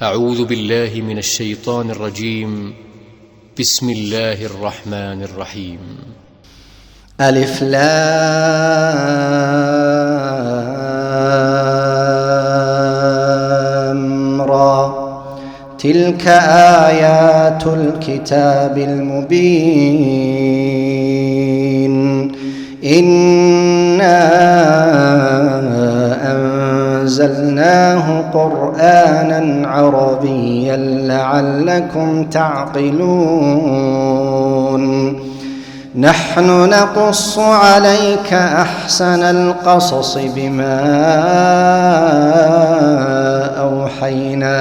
أعوذ بالله من الشيطان الرجيم. بسم الله الرحمن الرحيم. ألف لام را، تلك آيات الكتاب المبين. إنا أنزلناه قرآنا عربيا لعلكم تعقلون. نحن نقص عليك أحسن القصص بما أوحينا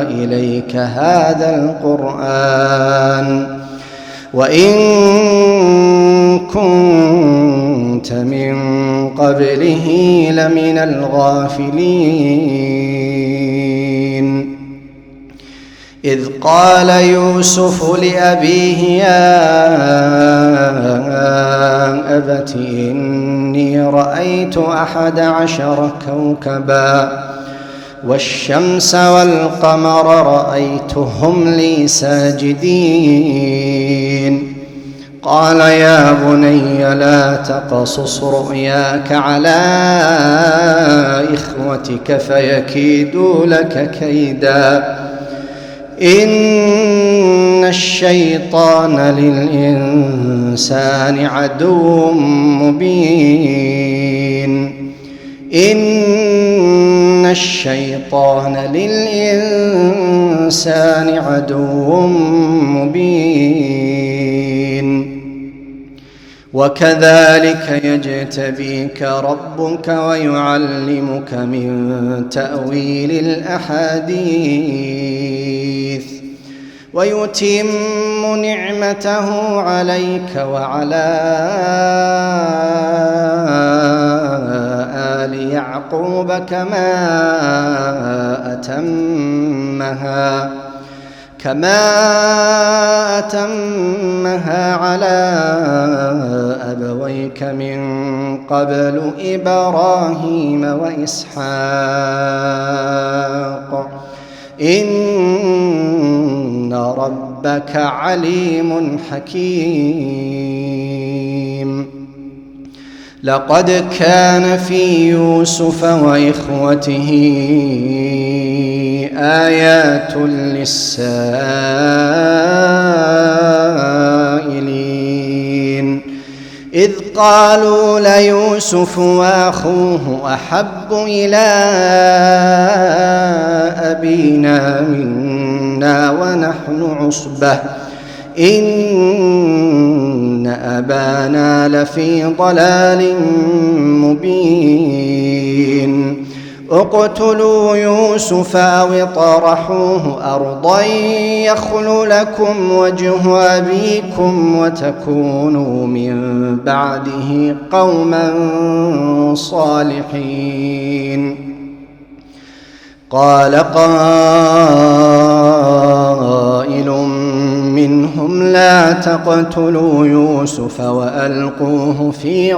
إليك هذا القرآن وإن كنت من قبله لمن الغافلين. إذ قال يوسف لأبيه يا أبت إني رأيت 11 كوكبا والشمس والقمر رأيتهم لي ساجدين. قال يا بني لا تقصص رؤياك على إخوتك فيكيدوا لك كيدا إن الشيطان للإنسان عدو مبين. إن الشيطان للإنسان عدو مبين. وكذلك يجتبيك ربك ويعلمك من تأويل الأحاديث ويتم نعمته عليك وعلى آل يعقوب كما أتمها على أبويك من قبل إبراهيم وإسحاق إن ربك عليم حكيم. لقد كان في يوسف وإخوته آيات للسائلين إذ قالوا ليوسف وأخوه أحب إلى أبينا منا ونحن عصبة إن أبانا لفي ضلال مبين. اقتلوا يوسف أو اطرحوه أرضا يخل لكم وجه أبيكم وتكونوا من بعده قوما صالحين. قال قائل منهم لا تقتلوا يوسف وألقوه في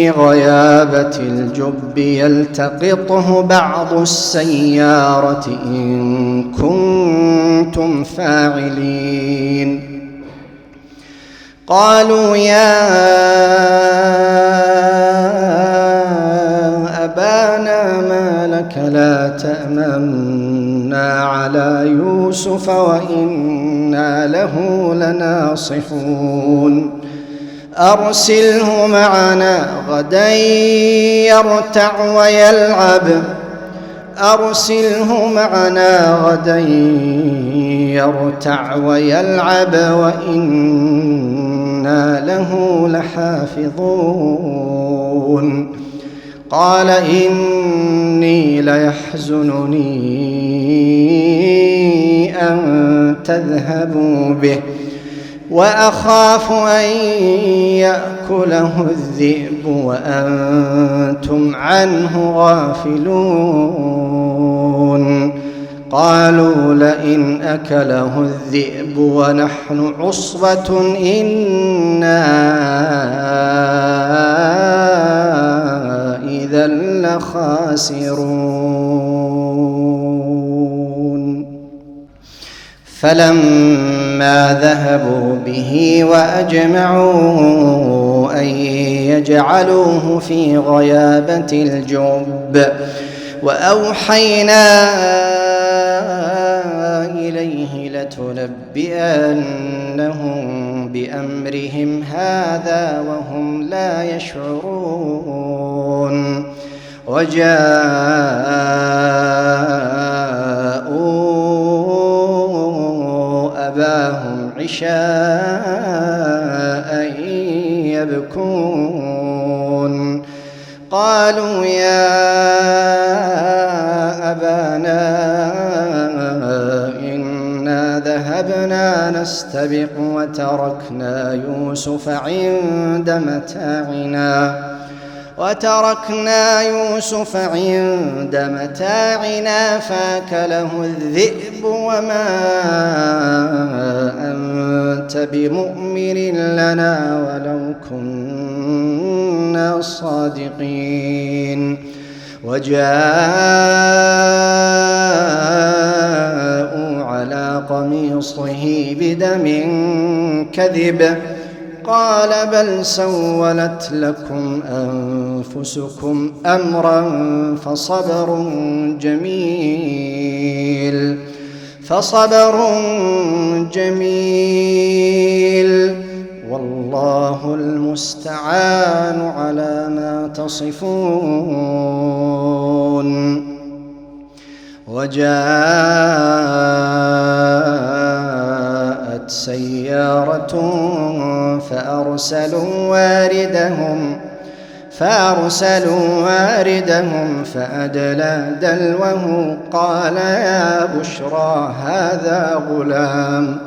غيابة الجب يلتقطه بعض السيارة إن كنتم فاعلين. قالوا يا أبانا ما لك لا تأمنا على يوسف وإنا له لناصحون. أرسله معنا غدا يرتع ويلعب وإنا له لحافظون. قال إني ليحزنني أن تذهبوا به وأخاف أن يأكله الذئب وأنتم عنه غافلون. قالوا لئن أكله الذئب ونحن عصبة إنا لخاسرون. فلما ذهبوا به وأجمعوا أن يجعلوه في غيابة الجب وأوحينا إليه لتنبئنهم بأمرهم هذا وهم لا يشعرون. وجاءوا أباهم عشاء يبكون. قالوا يا أبانا إنا ذهبنا نستبق وتركنا يوسف عند متاعنا فاكله الذئب وما أنت بمؤمن لنا ولو كنا صادقين. وجاءوا على قميصه بدم كذب قال بل سولت لكم أنفسكم أمرا فصبر جميل والله المستعان على ما تصفون. وجاءت سيارة فأرسلوا واردهم فأدلى دلوه قال يا بشرى هذا غلام.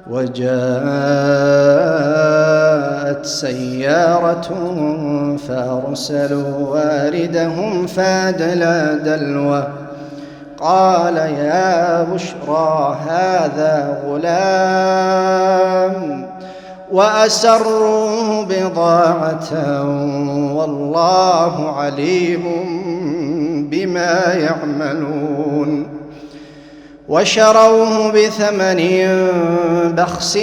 وجاءت سيارة فأرسلوا واردهم فأدلى دلوه قال يا بشرى هذا غلام. وأسروه بضاعة والله عليم بما يعملون. وشروه بثمن بخس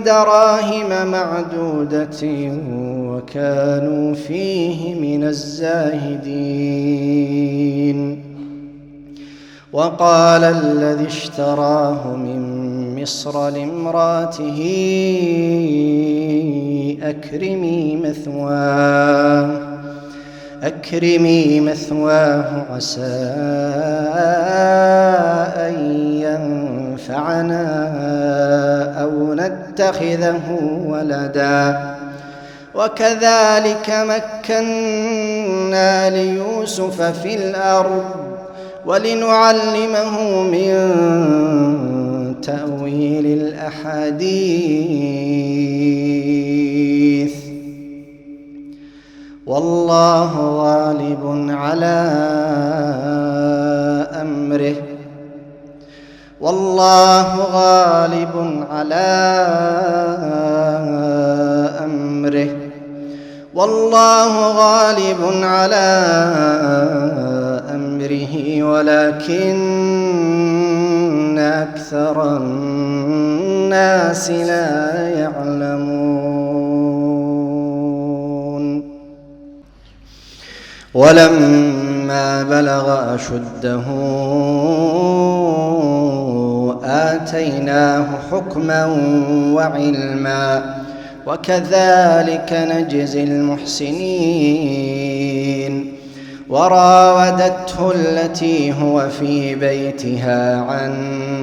دراهم معدودة وكانوا فيه من الزاهدين. وقال الذي اشتراه من مصر لامرأته أكرمي مثواه عسى أن ينفعنا أو نتخذه ولدا. وكذلك مكنا ليوسف في الأرض ولنعلمه من تأويل الأحاديث والله غالب على أمره ولكن أكثر الناس لا يعلمون. ولما بلغ أشده آتيناه حكما وعلما وكذلك نجزي المحسنين. وراودته التي هو في بيتها عن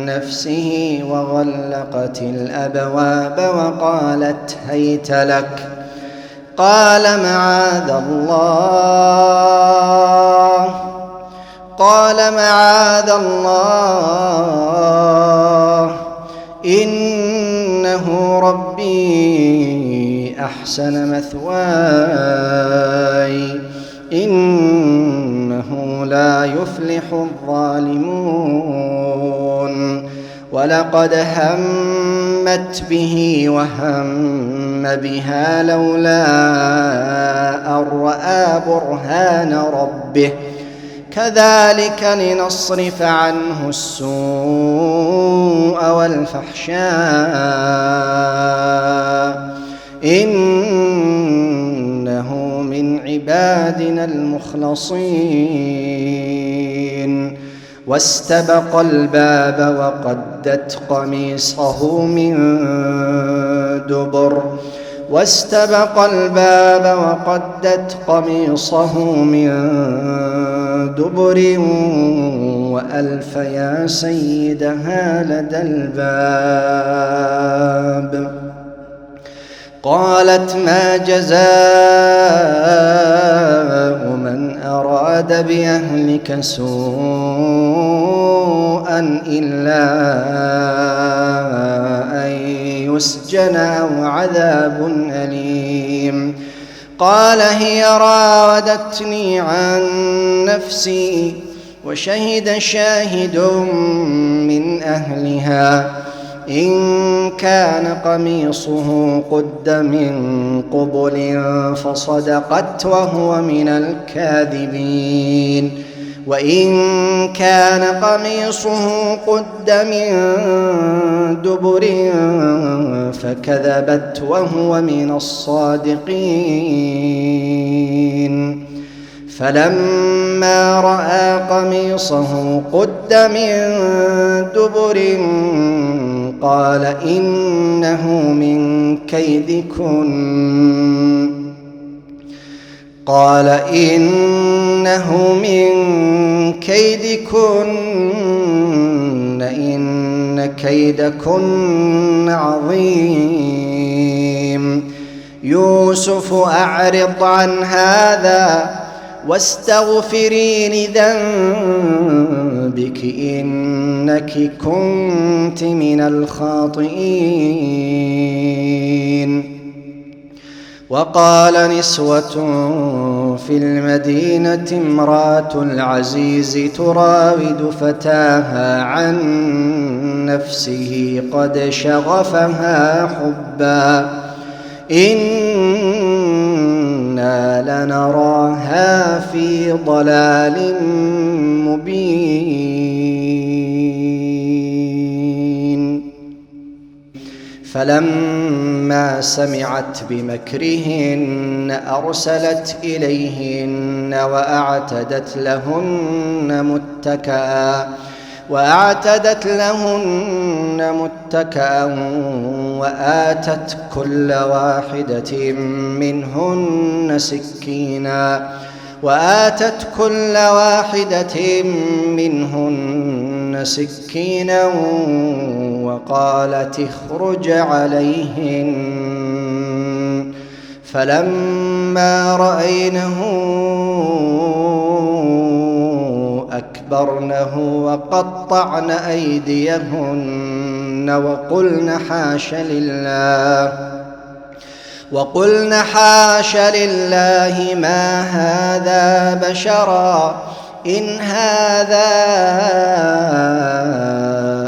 نفسه وغلقت الأبواب وقالت هيت لك. قال معاذ الله إنه ربي أحسن مثواي إنه لا يفلح الظالمون. ولقد همت همت به وهم بها لولا أن رأى برهان ربه كذلك لنصرف عنه السوء والفحشاء إنه من عبادنا المخلصين واستبق الباب وقدت قميصه من دبر وألف يا سيدها لدى الباب قالت ما جزاء من أراد بأهلك سوءا إلا أن يسجن أو عذاب أليم قال هي راودتني عن نفسي وشهد شاهد من أهلها إن كان قميصه قد من قبل فصدقت وهو من الكاذبين وإن كان قميصه قد من دبر فكذبت وهو من الصادقين فلما رأى قميصه قد من دبر قال إنه من كيدكن إن كيدكن عظيم يوسف أعرض عن هذا واستغفري لذنبك إنك كنت من الخاطئين وقال نسوة في المدينة امرأة العزيز تراود فتاها عن نفسه قد شغفها حبا إنا لنراها في ضلال مبين فلما سمعت بمكرهن أرسلت إليهن وأعتدت لهن متكأ وآتت كل واحدة منهن سكينا وقالت اخرج عليهن فلما رأينه أكبرنه وقطعن أيديهن وقلن حاش لله ما هذا بشرا إن هذا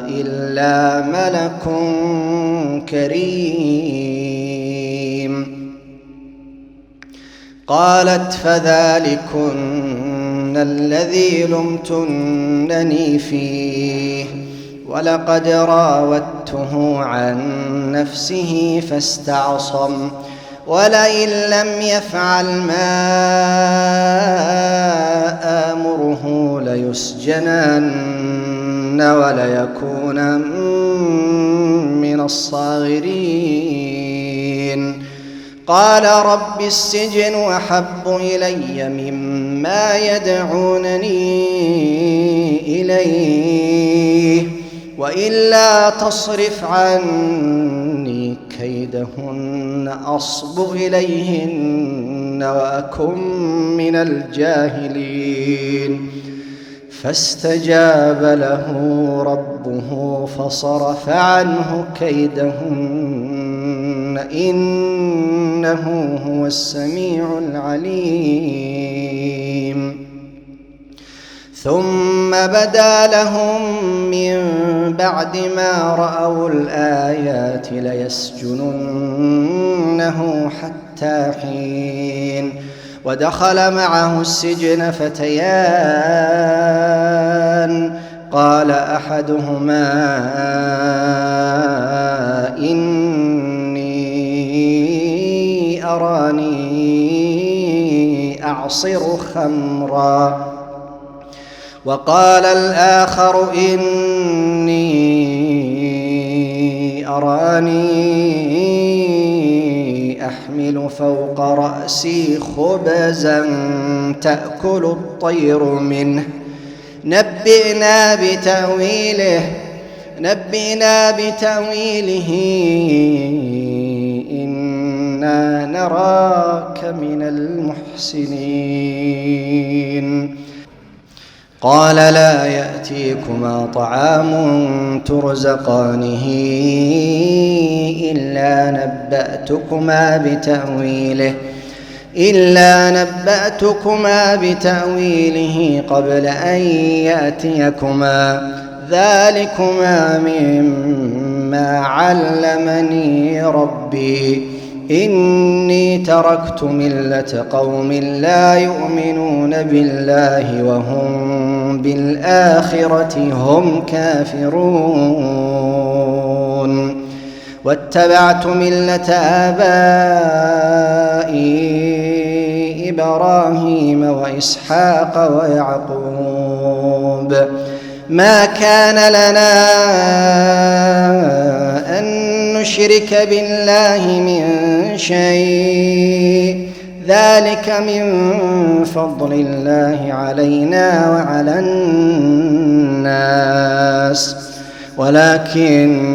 إلا ملك كريم قالت فذلكن الذي لمتنني فيه ولقد راودته عن نفسه فاستعصم ولئن لم يفعل ما آمره ليسجنن وليكون من الصاغرين قال رب السجن أحب إلي مما يدعونني إليه وإلا تصرف عني كيدهن أصب إليهن وأكن من الجاهلين فاستجاب له ربه فصرف عنه كيدهن إنه هو السميع العليم ثم بدا لهم من بعد ما رأوا الآيات ليسجننه حتى حين. ودخل معه السجن فتيان قال أحدهما إني أراني أعصر خمرا وقال الآخر إني أراني أحمل فوق رأسي خبزا تأكل الطير منه نبئنا بتأويله إنا نراك من المحسنين. قال لا يأتيكما طعام ترزقانه إلا نبأتكما بتأويله قبل أن يأتيكما ذلكما مما علمني ربي إني تركت ملة قوم لا يؤمنون بالله وهم بالآخرة هم كافرون واتبعت ملة آبائي إبراهيم وإسحاق ويعقوب ما كان لنا أن نشرك بالله من شيء ذلك من فضل الله علينا وعلى الناس ولكن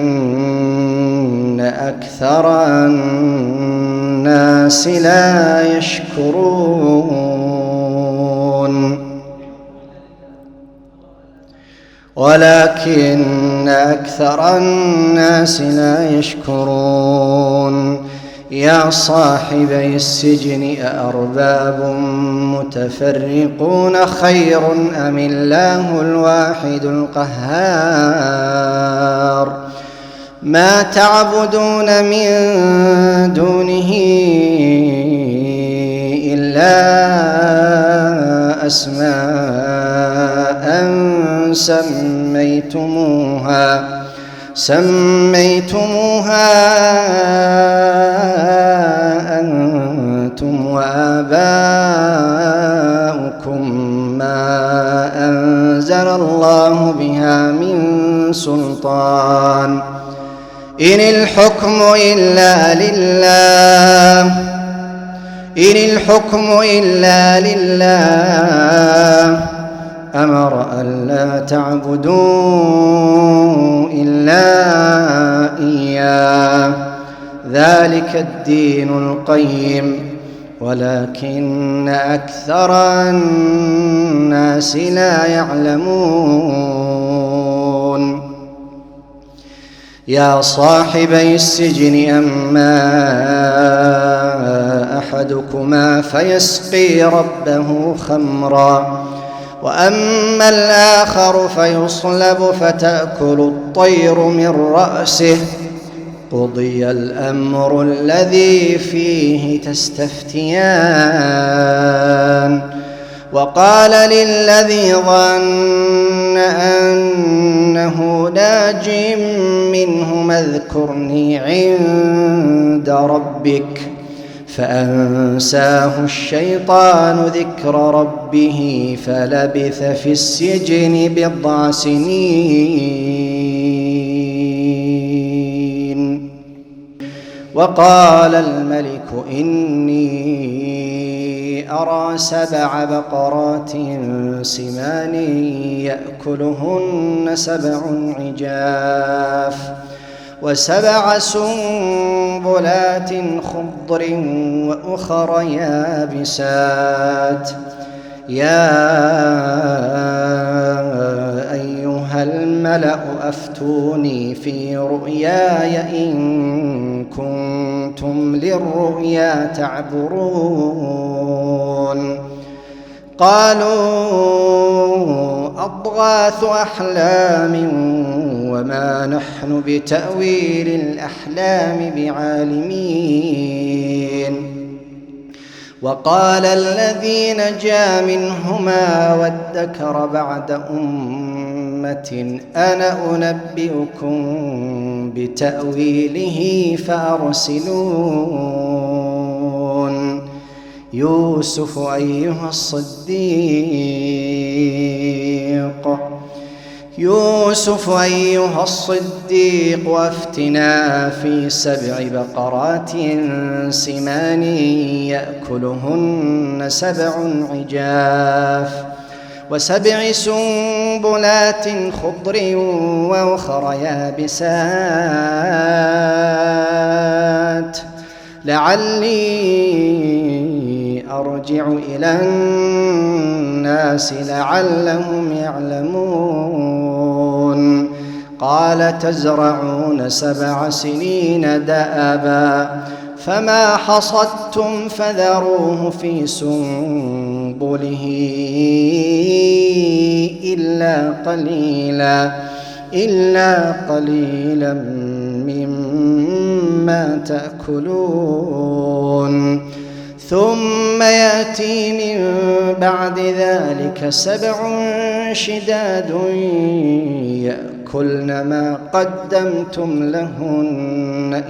أكثر الناس لا يشكرون يا صاحبي السجن أأرباب متفرقون خير أم الله الواحد القهار ما تعبدون من دونه إلا أسماء سميتموها أنتم وآباؤكم ما أنزل الله بها من سلطان إن الحكم إلا لله أمر ألا تعبدوا إلا إياه ذلك الدين القيم ولكن أكثر الناس لا يعلمون يا صاحبي السجن أما أحدكما فيسقي ربه خمرا وأما الآخر فيصلب فتأكل الطير من رأسه قضي الأمر الذي فيه تستفتيان وقال للذي ظن أنه ناج منه اذكرني عند ربك فأنساه الشيطان ذكر ربه فلبث في السجن 10 سنين. وقال الملك إني أرى 7 بقرات سمان يأكلهن 7 عجاف و7 سنبلات خضر وأخر يابسات يا أيها الملأ أفتوني في رؤياي إن كنتم للرؤيا تعبرون قالوا أضغاث أحلام وما نحن بتأويل الأحلام بعالمين. وقال الذي نجا منهما وادكر بعد أمة أنا أنبئكم بتأويله فأرسلون. يوسف أيها الصديق أفتنا في 7 بقرات سمان يأكلهن 7 عجاف و7 سنبلات خضر وأخر يابسات لعلي أرجع إلى الناس لعلهم يعلمون. قال تزرعون 7 سنين دأبا فما حصدتم فذروه في سنبله إلا قليلا مما تأكلون. ثم يأتي من بعد ذلك 7 شداد يأكلن ما قدمتم لهن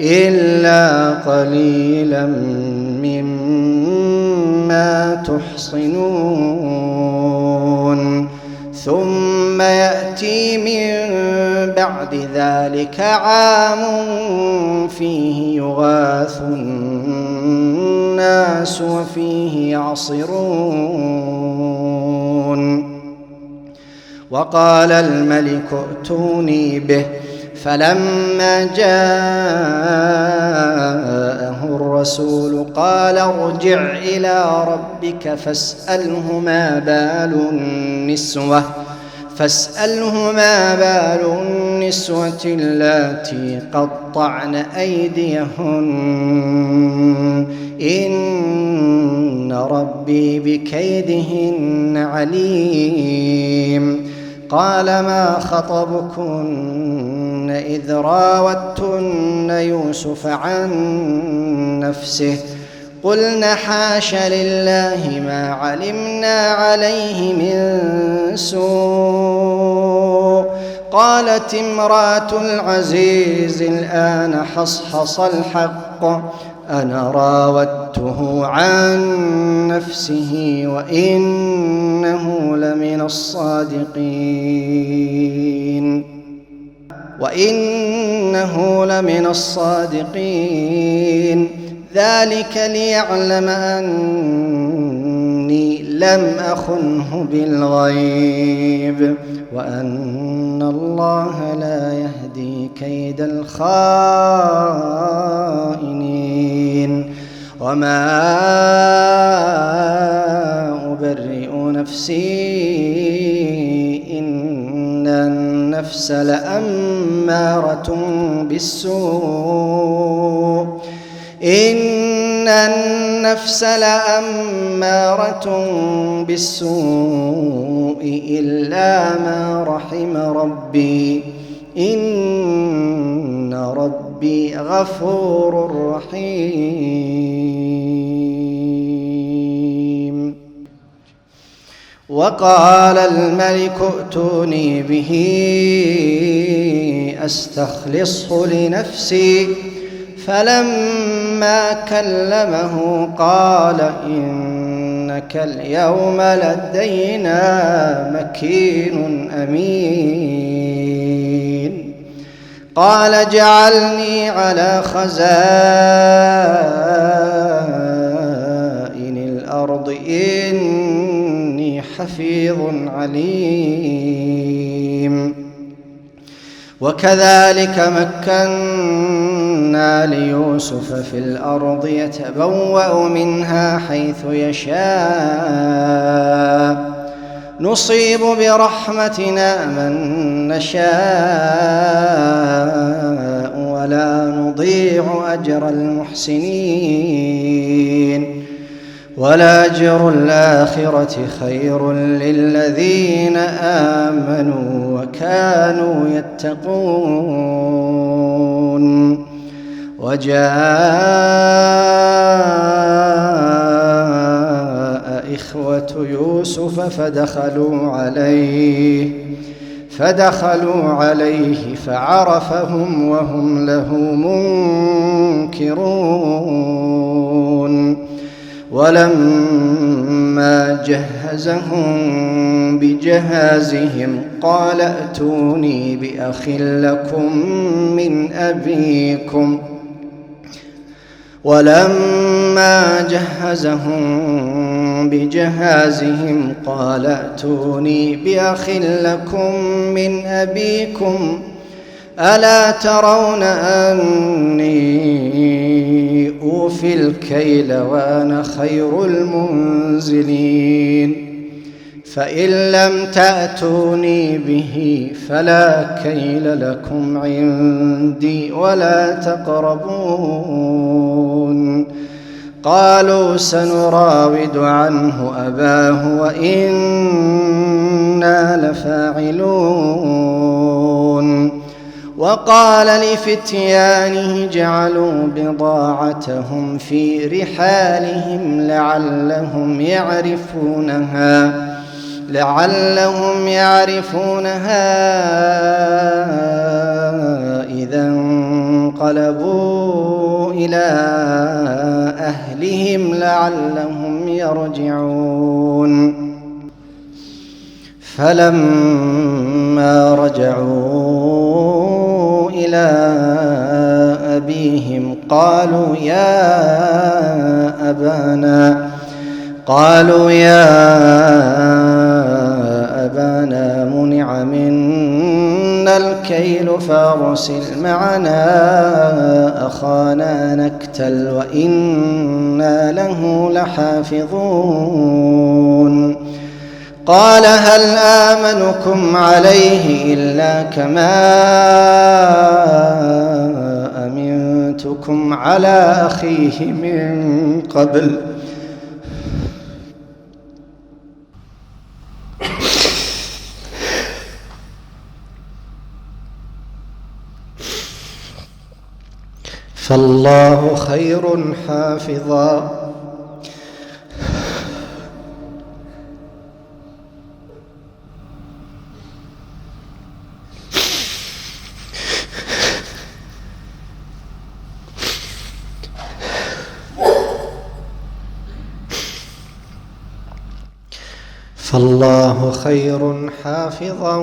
إلا قليلا مما تحصنون. ثم يأتي من بعد ذلك عام فيه يغاث الناس وفيه يعصرون. وقال الملك ائتوني به فلما جاءه الرسول قال ارجع إلى ربك فاسأله ما بال النسوة اللاتي قطعن أيديهن إن ربي بكيدهن عليم. قال ما خطبكن إذ راوتن يوسف عن نفسه قلن حاش لله ما علمنا عليه من سوء. قالت امرأة العزيز الآن حصحص الحق أنا راودته عن نفسه وإنه لمن الصادقين. ذلك ليعلم أني لم أخنه بالغيب وأن الله لا يهدي كيد الخائنين. وما أبرئ نفسي إن النفس لأمارة بالسوء إلا ما رحم ربي إن ربي غفور رحيم. وقال الملك ائتوني به أستخلصه لنفسي فلما كلمه قال إنك اليوم لدينا مكين أمين. قال اجعلني على خزائن الأرض إني حفيظ عليم. وكذلك مكنا ليوسف في الأرض يتبوأ منها حيث يشاء نصيب برحمتنا من نشاء ولا نضيع أجر المحسنين. ولأجر الآخرة خير للذين آمنوا وكانوا يتقون. وجاء إخوة يوسف فدخلوا عليه فعرفهم وهم له منكرون. ولما جهزهم بجهازهم قال ائتوني بأخ لكم من أبيكم. ولما جهزهم بجهازهم قال ائتوني بأخ لكم من أبيكم ألا ترون أني أوفي الكيل وأنا خير المنزلين؟ فإن لم تأتوني به فلا كيل لكم عندي ولا تقربون. قالوا سنراود عنه أباه وإنا لفاعلون. وقال لفتيانه جعلوا بضاعتهم في رحالهم لعلهم يعرفونها إذا انقلبوا إلى أهلهم لعلهم يرجعون. فلما رجعوا إلى أبيهم قالوا يا أبانا منع منا الكيل فأرسل معنا أخانا نكتل وإنا له لحافظون. قال هل آمنكم عليه إلا كما أمنتكم على أخيه من قبل فالله خير حافظا. فالله خير حافظا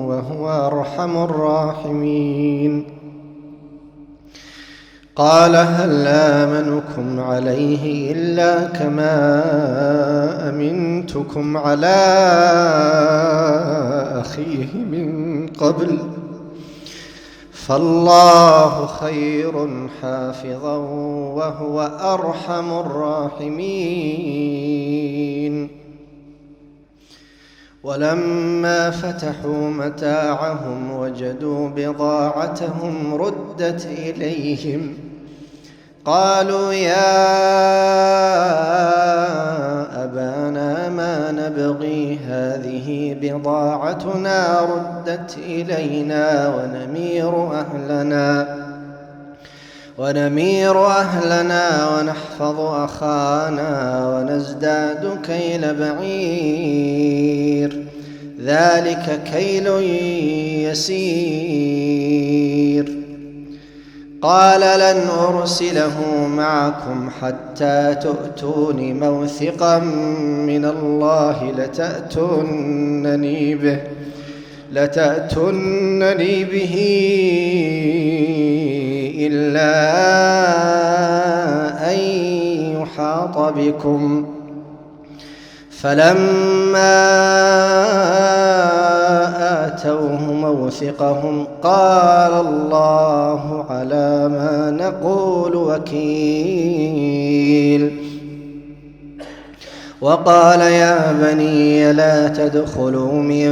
وهو أرحم الراحمين. قال هل آمنكم عليه إلا كما أمنتكم على أخيه من قبل فالله خير حافظا وهو أرحم الراحمين. ولما فتحوا متاعهم وجدوا بضاعتهم ردت إليهم قالوا يا أبانا ما نبغي هذه بضاعتنا ردت إلينا ونمير أهلنا ونحفظ أخانا ونزداد كيل بعير ذلك كيل يسير. قال لن أرسله معكم حتى تؤتون موثقا من الله لتأتونني به إلا أن يحاط بكم. فلما آتوه موثقهم قال الله على ما نقول وكيل. وقال يا بني لا تدخلوا من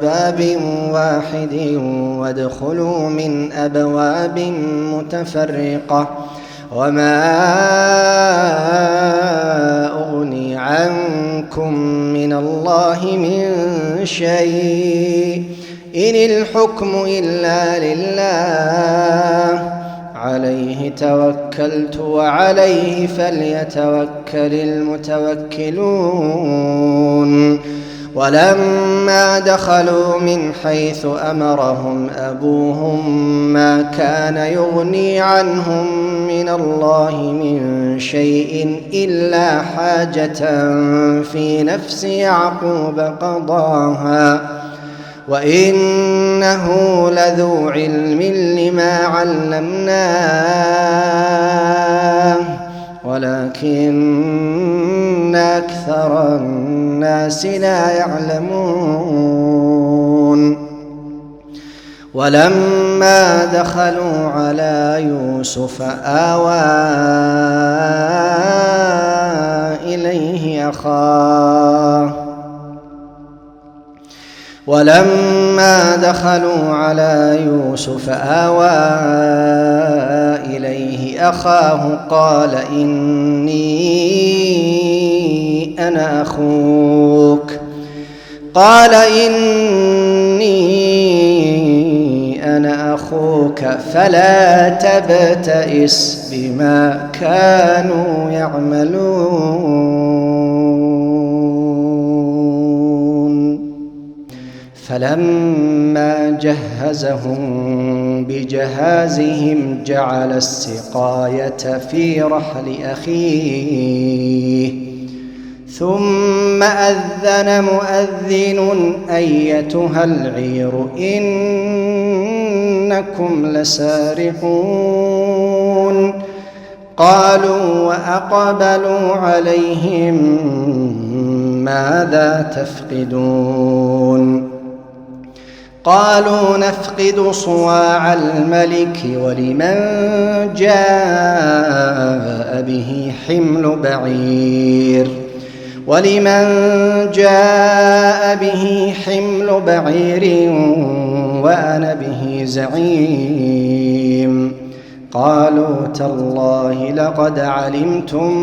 باب واحد وادخلوا من أبواب متفرقة وما أغني عنكم من الله من شيء إن الحكم إلا لله عليه توكلت وعليه فليتوكل المتوكلون ولما دخلوا من حيث أمرهم أبوهم ما كان يغني عنهم من الله من شيء إلا حاجة في نفس يعقوب قضاها وإنه لذو علم لما علمناه ولكن أكثر الناس لا يعلمون ولما دخلوا على يوسف آوى إليه أخاه ولما دخلوا على يوسف آوى إليه أخاه قال إني أنا أخوك فلا تبتئس بما كانوا يعملون فلما جهزهم بجهازهم جعل السقاية في رحل أخيه ثم أذن مؤذن أيتها العير إنكم لسارقون قالوا وأقبلوا عليهم ماذا تفقدون قالوا نفقد صواع الملك ولمن جاء به حمل بعير وأنا به زعيم قالوا تالله لقد علمتم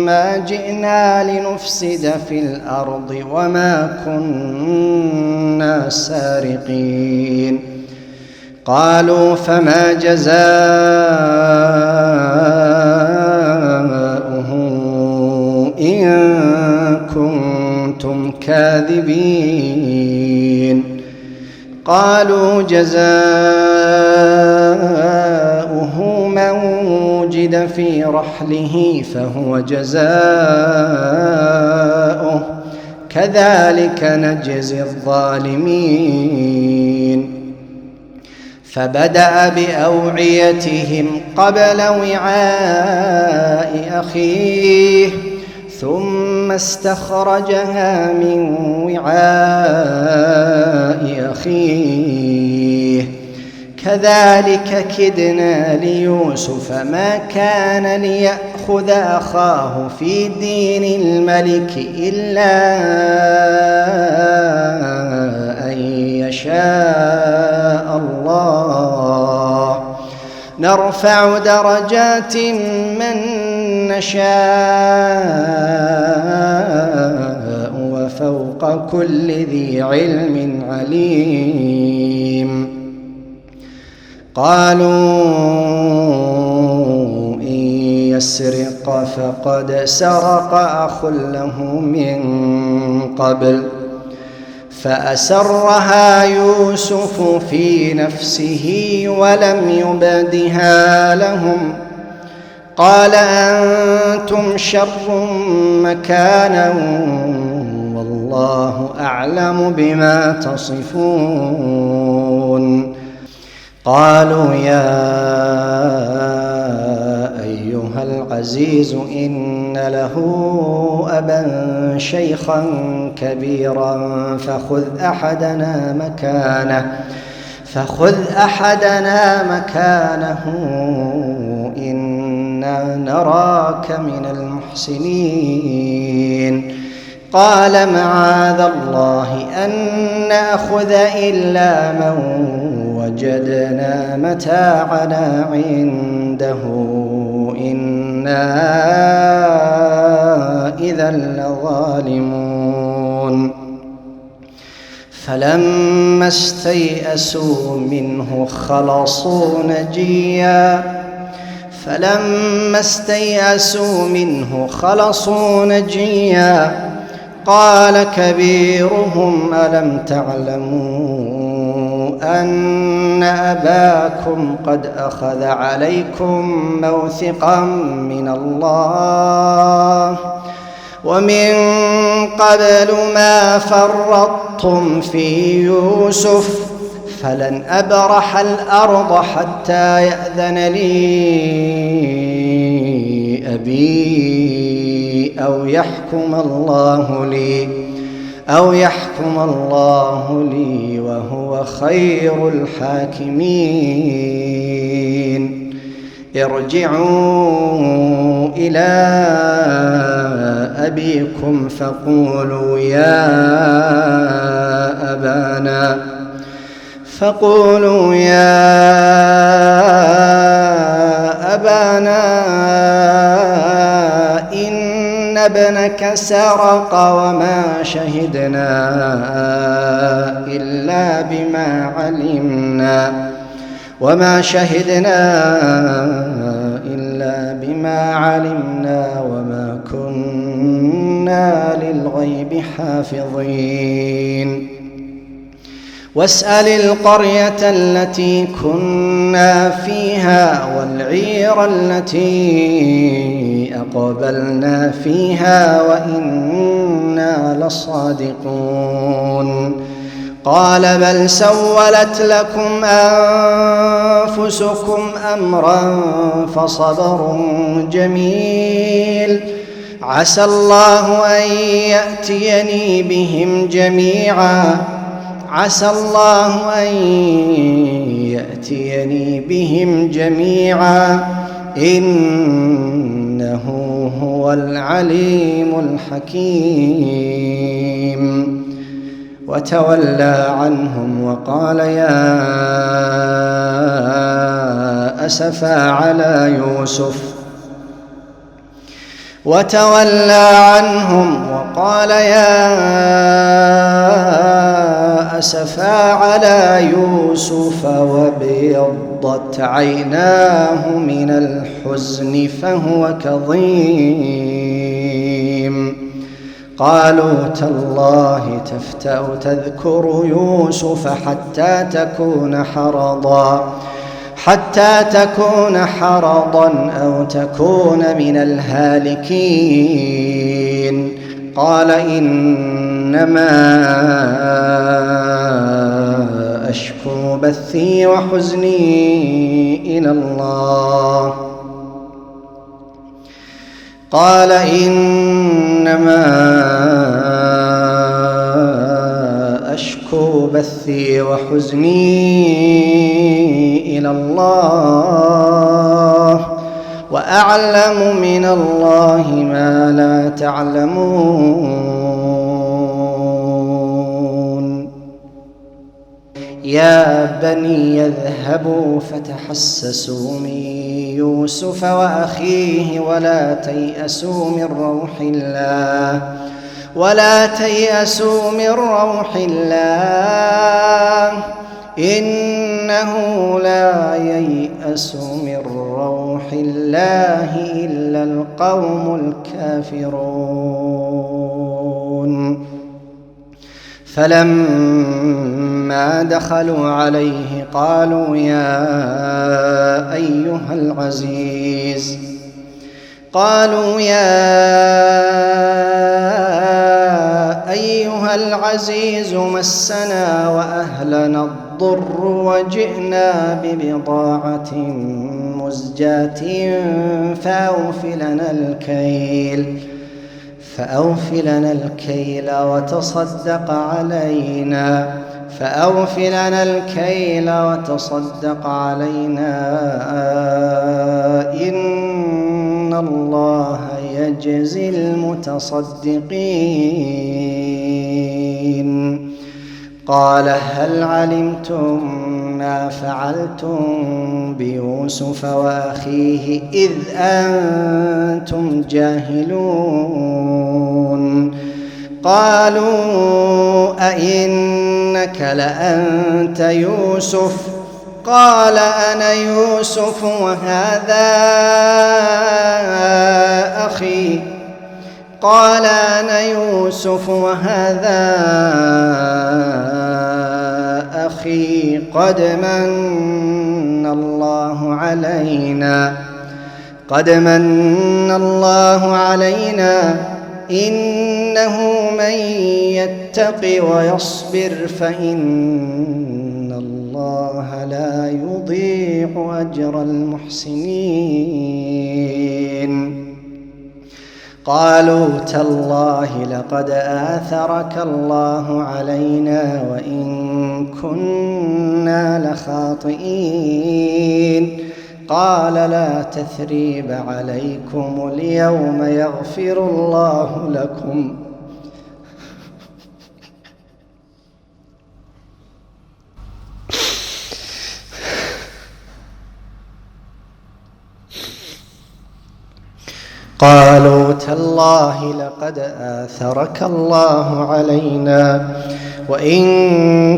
ما جئنا لنفسد في الأرض وما كنا سارقين قالوا فما جزاؤه إن كنتم كاذبين قالوا جزاؤه من وجد في رحله فهو جزاؤه كذلك نجزي الظالمين فبدأ بأوعيتهم قبل وعاء أخيه ثم استخرجها من وعاء أخيه كذلك كدنا ليوسف ما كان ليأخذ أخاه في دين الملك إلا أن يشاء الله نرفع درجات من نشاء وفوق كل ذي علم عليم قالوا إن يسرق فقد سرق أخ له من قبل فأسرها يوسف في نفسه ولم يبدها لهم قال أنتم شر مكانا والله أعلم بما تصفون قالوا يا أيها العزيز إن له أبا شيخا كبيرا فخذ أحدنا مكانه إنا نراك من المحسنين قال معاذ الله أن نأخذ إلا من وجدنا متاعنا عنده إنا إذا لظالمون فلما استيئسوا منه خلصوا نجيا قال كبيرهم ألم تعلموا أن أباكم قد أخذ عليكم موثقا من الله ومن قبل ما فرطتم في يوسف فلن أبرح الأرض حتى يأذن لي أبي أو يحكم الله لي وهو خير الحاكمين ارجعوا إلى أبيكم فقولوا يا أبانا إن ابنك سرق وما شهدنا إلا بما علمنا وما كنا للغيب حافظين واسأل القرية التي كنا فيها والعير التي أقبلنا فيها وإنا لصادقون قال بل سولت لكم أنفسكم أمرا فصبر جميل عسى الله أن يأتيني بهم جميعا إنه هو العليم الحكيم وتولى عنهم وقال يا أسفا على يوسف وابيضت عيناه من الحزن فهو كظيم قالوا تالله تفتأ تذكر يوسف حتى تكون حرضا أو تكون من الهالكين قال إنما أشكو بثي وحزني إلى الله وأعلم من الله ما لا تعلمون يا بني يذهبوا فتحسسوا من يوسف وأخيه ولا تيأسوا من روح الله إنه لا ييأس من روح الله إلا القوم الكافرون فلما دخلوا عليه قالوا يا أيها العزيز مسنا وأهلنا الضر وجئنا ببضاعة مزجاة فأوف لنا الكيل وتصدق علينا إن الله يجزي المتصدقين قال هل علمتم ما فعلتم بيوسف وأخيه إذ أنتم جاهلون قالوا أئنك لأنت يوسف قال أنا يوسف وهذا أخي قال أنا يوسف وهذا أخي قد من الله علينا إنه من يتق ويصبر فإن الله لا يضيع أجر المحسنين قالوا تالله لقد آثرك الله علينا وإن كنا لخاطئين قال لا تثريب عليكم اليوم يغفر الله لكم قالوا تالله لقد آثرك الله علينا وإن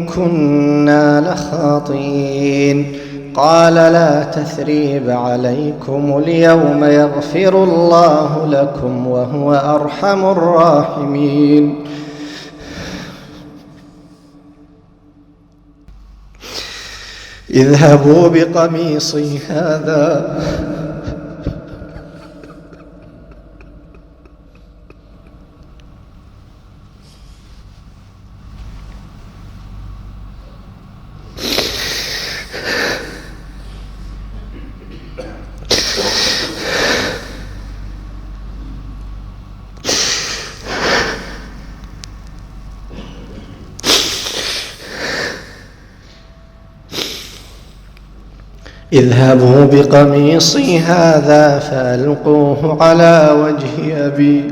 كنا لخاطئين قال لا تثريب عليكم اليوم يغفر الله لكم وهو أرحم الراحمين اذهبوا بقميصي هذا اذهبوا بقميصي هذا فألقوه على وجه أبي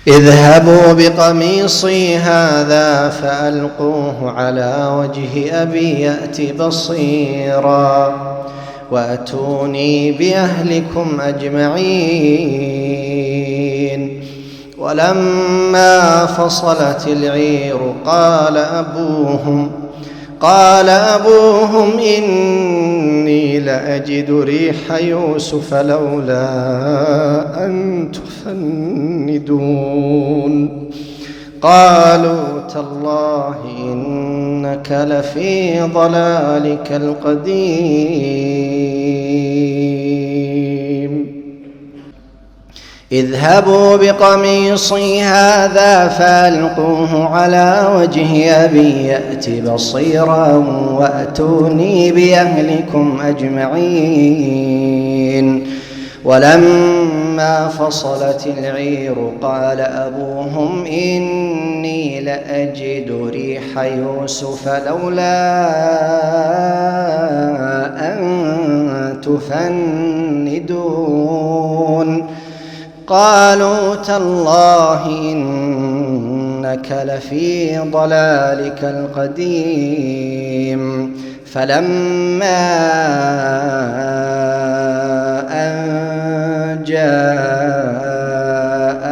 اذهبوا بقميصي هذا فألقوه على وجه أبي يأت بصيرا وأتوني بأهلكم أجمعين ولما فصلت العير قال أبوهم إني لأجد ريح يوسف لولا أن تفندون قالوا تالله إنك لفي ضلالك القديم اذهبوا بقميصي هذا فألقوه على وجه أبي يأت بصيرا وأتوني بأهلكم أجمعين ولما فصلت العير قال أبوهم إني لأجد ريح يوسف لولا أن تفندون قالوا تالله إنك لفي ضلالك القديم فلما أن جاء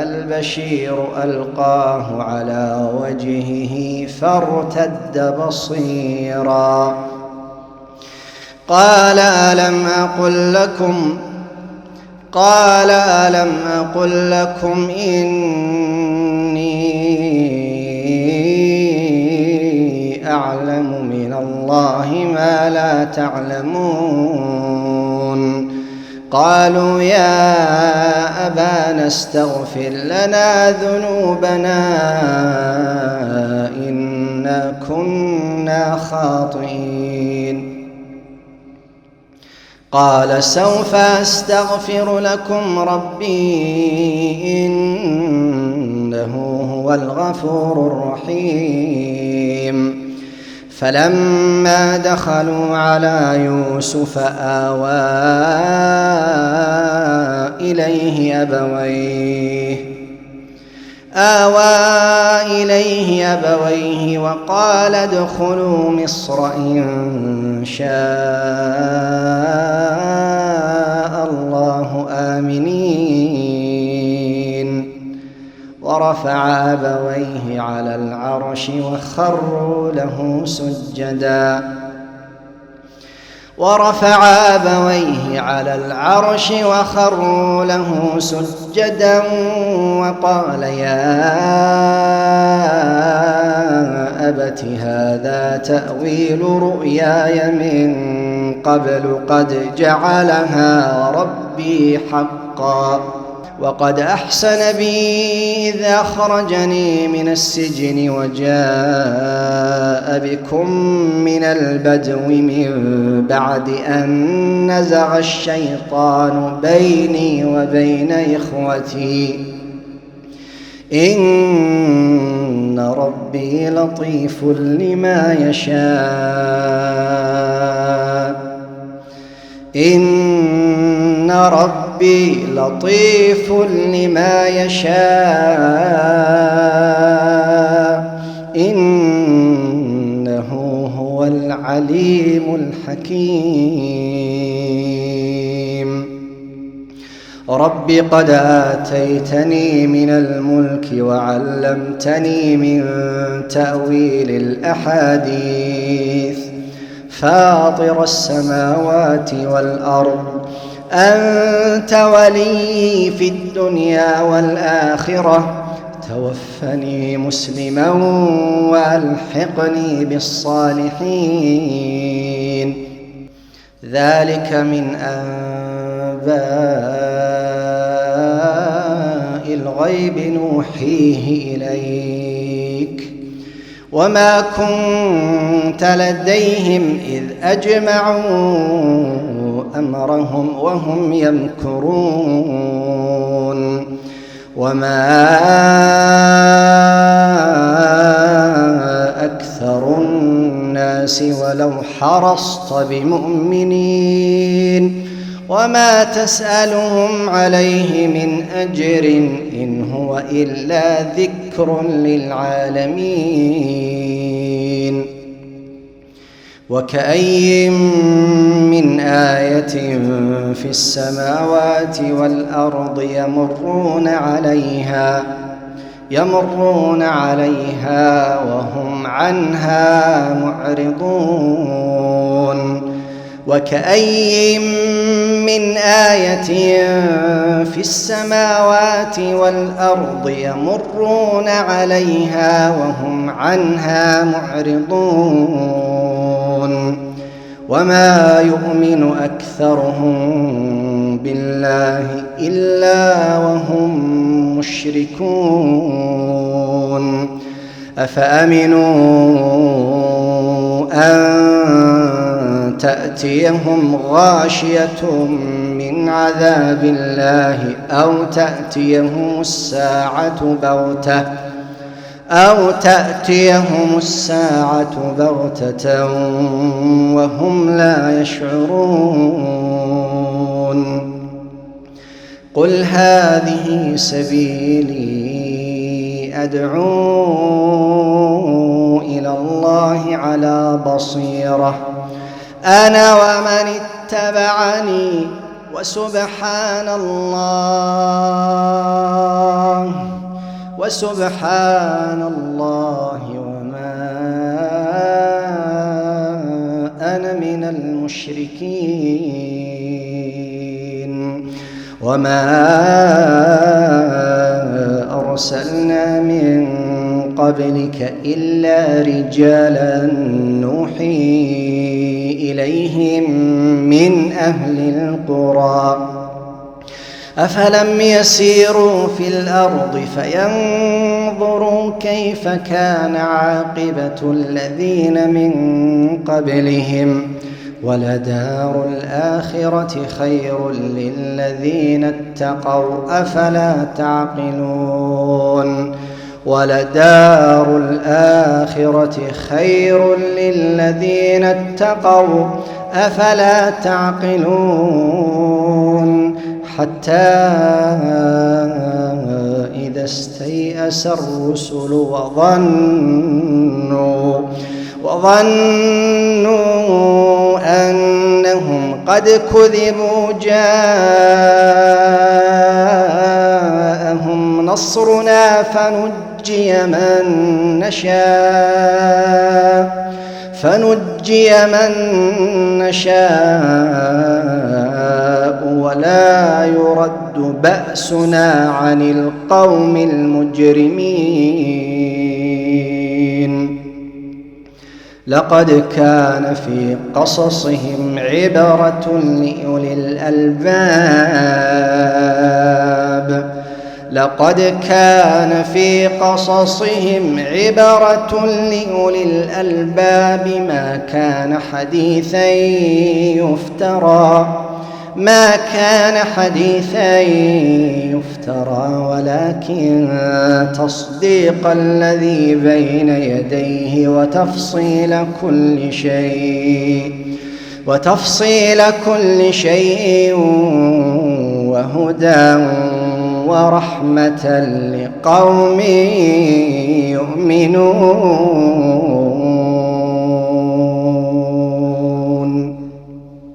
البشير ألقاه على وجهه فارتد بصيرا قال ألم أقل لكم إني أعلم من الله ما لا تعلمون قالوا يا أبانا استغفر لنا ذنوبنا إنا كنا خاطئين قال سوف أستغفر لكم ربي إنه هو الغفور الرحيم فلما دخلوا على يوسف آوى إليه أبويه وقال ادخلوا مصر إن شاء الله آمنين. ورفع أبويه على العرش وخروا له سجدا وقال يا أبت هذا تأويل رؤياي من قبل قد جعلها ربي حقا وقد أحسن بي إذ أخرجني من السجن وجاء بكم من البدو من بعد أن نزغ الشيطان بيني وبين إخوتي إن ربي لطيف لما يشاء إنه هو العليم الحكيم. رب قد آتيتني من الملك وعلمتني من تأويل الأحاديث فاطر السماوات والأرض أنت ولي في الدنيا والآخرة توفني مسلما وألحقني بالصالحين. ذلك من أنباء الغيب نوحيه إليك وما كنت لديهم إذ أجمعوا أمرهم وهم يمكرون. وما أكثر الناس ولو حرصت بمؤمنين وما تسألهم عليه من أجر إن هو إلا ذكر للعالمين. وكأي من آية في السماوات والأرض يمرون عليها وهم عنها معرضون. وكأي من آية في السماوات والأرض يمرون عليها وهم عنها معرضون. وما يؤمن أكثرهم بالله إلا وهم مشركون. أفأمنوا أن تأتيهم غاشية من عذاب الله أو تأتيهم الساعة بغتة وهم لا يشعرون. قل هذه سبيلي أدعو إلى الله على بصيرة أنا ومن اتبعني وسبحان الله وما أنا من المشركين. وما أرسلنا من قبلك إلا رجالا نوحي إليهم من أهل القرى أفلم يسيروا في الأرض فينظروا كيف كان عاقبة الذين من قبلهم ولدار الآخرة خير للذين اتقوا أفلا تعقلون. ولدار الآخرة خير للذين اتقوا أفلا تعقلون حتى إذا استيأس الرسل وظنوا أنهم قد كذبوا جاءهم نصرنا فنجي من نشاء ولا يرد بأسنا عن القوم المجرمين لقد كان في قصصهم عبرة لأولي الألباب لقد كان في قصصهم عبرة لأولي الألباب ما كان حديثا يفترى ولكن تصديق الذي بين يديه وتفصيل كل شيء وهدى ورحمة لقوم